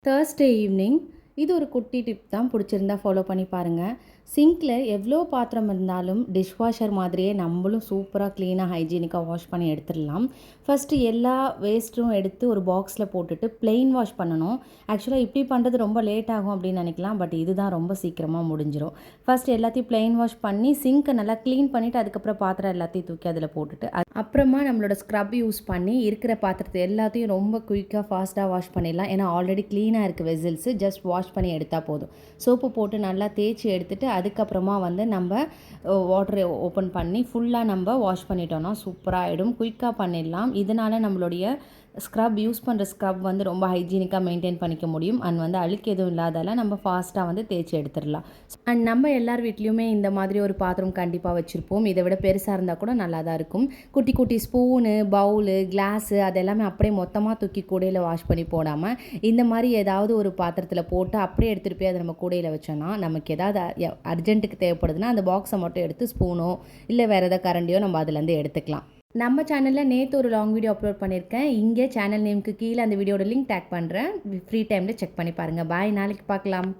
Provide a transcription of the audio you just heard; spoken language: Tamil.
தேர்ஸ்டே ஈவினிங் இது ஒரு குட்டி டிப் தான், பிடிச்சிருந்தா ஃபாலோ பண்ணி பாருங்கள். சிங்க்கில் எவ்வளோ பாத்திரம் இருந்தாலும் டிஷ்வாஷர் மாதிரியே நம்மளும் சூப்பராக க்ளீனாக ஹைஜீனிக்காக வாஷ் பண்ணி எடுத்துடலாம். ஃபஸ்ட்டு எல்லா வேஸ்ட்டும் எடுத்து ஒரு பாக்ஸில் போட்டுட்டு ப்ளெயின் வாஷ் பண்ணணும். ஆக்சுவலாக இப்படி பண்ணுறது ரொம்ப லேட் ஆகும் அப்படின்னு நினைக்கலாம், பட் இதுதான் ரொம்ப சீக்கிரமாக முடிஞ்சிடும். ஃபஸ்ட் எல்லாத்தையும் ப்ளெயின் வாஷ் பண்ணி சிங்க்கை நல்லா க்ளீன் பண்ணிவிட்டு அதுக்கப்புறம் பாத்திரம் எல்லாத்தையும் தூக்கி அதில் போட்டுட்டு அப்புறமா நம்மளோட ஸ்க்ரப் யூஸ் பண்ணி இருக்கிற பாத்திரத்தை எல்லாத்தையும் ரொம்ப குயிக்காக ஃபாஸ்ட்டாக வாஷ் பண்ணிடலாம். ஏன்னா ஆல்ரெடி க்ளீனாக இருக்குது வெசில்ஸு, ஜஸ்ட் வாஷ் பண்ணி எடுத்தால் போதும். சோப்பு போட்டு நல்லா தேய்ச்சி எடுத்துகிட்டு அதுக்கப்புறமா நம்ம வாட்டரை ஓப்பன் பண்ணி ஃபுல்லாக நம்ம வாஷ் பண்ணிட்டோம்னா சூப்பராக ஆகிடும். குயிக்காக பண்ணிடலாம். இதனால் நம்மளுடைய ஸ்க்ரப் யூஸ் பண்ணுற ஸ்க்ரப் ரொம்ப ஹைஜீனிக்காக மெயின்டைன் பண்ணிக்க முடியும். அண்ட் அழுக்கு எதுவும் இல்லாதால நம்ம ஃபாஸ்ட்டாக தேய்ச்சி எடுத்துடலாம். அண்ட் நம்ம எல்லார் வீட்லேயுமே இந்த மாதிரி ஒரு பாத்திரம் கண்டிப்பாக வச்சுருப்போம். இதை விட பெருசாக இருந்தால் கூட நல்லா தான் இருக்கும். குட்டி குட்டி ஸ்பூனு, பவுலு, கிளாஸு அதெல்லாமே அப்படியே மொத்தமாக தூக்கி கூடையில் வாஷ் பண்ணி போடாமல் இந்த மாதிரி ஏதாவது ஒரு பாத்திரத்தில் போட்டு அப்படியே எடுத்துகிட்டு போய் அதை நம்ம கூடையில் வச்சோன்னா நமக்கு ஏதாவது அர்ஜென்ட்டுக்கு தேவைப்படுதுன்னா அந்த பாக்ஸை மட்டும் எடுத்து ஸ்பூனோ இல்லை வேறு எதாவது கரண்டியோ நம்ம அதுலேருந்து எடுத்துக்கலாம். நம்ம சேனலில் நேற்று ஒரு லாங் வீடியோ அப்லோட் பண்ணியிருக்கேன். இங்கே சேனல் நேமுக்கு கீழே அந்த வீடியோட லிங்க் டேக் பண்ணுறேன். ஃப்ரீ டைமில் செக் பண்ணி பாருங்கள். பாய், நாளைக்கு பார்க்கலாம்.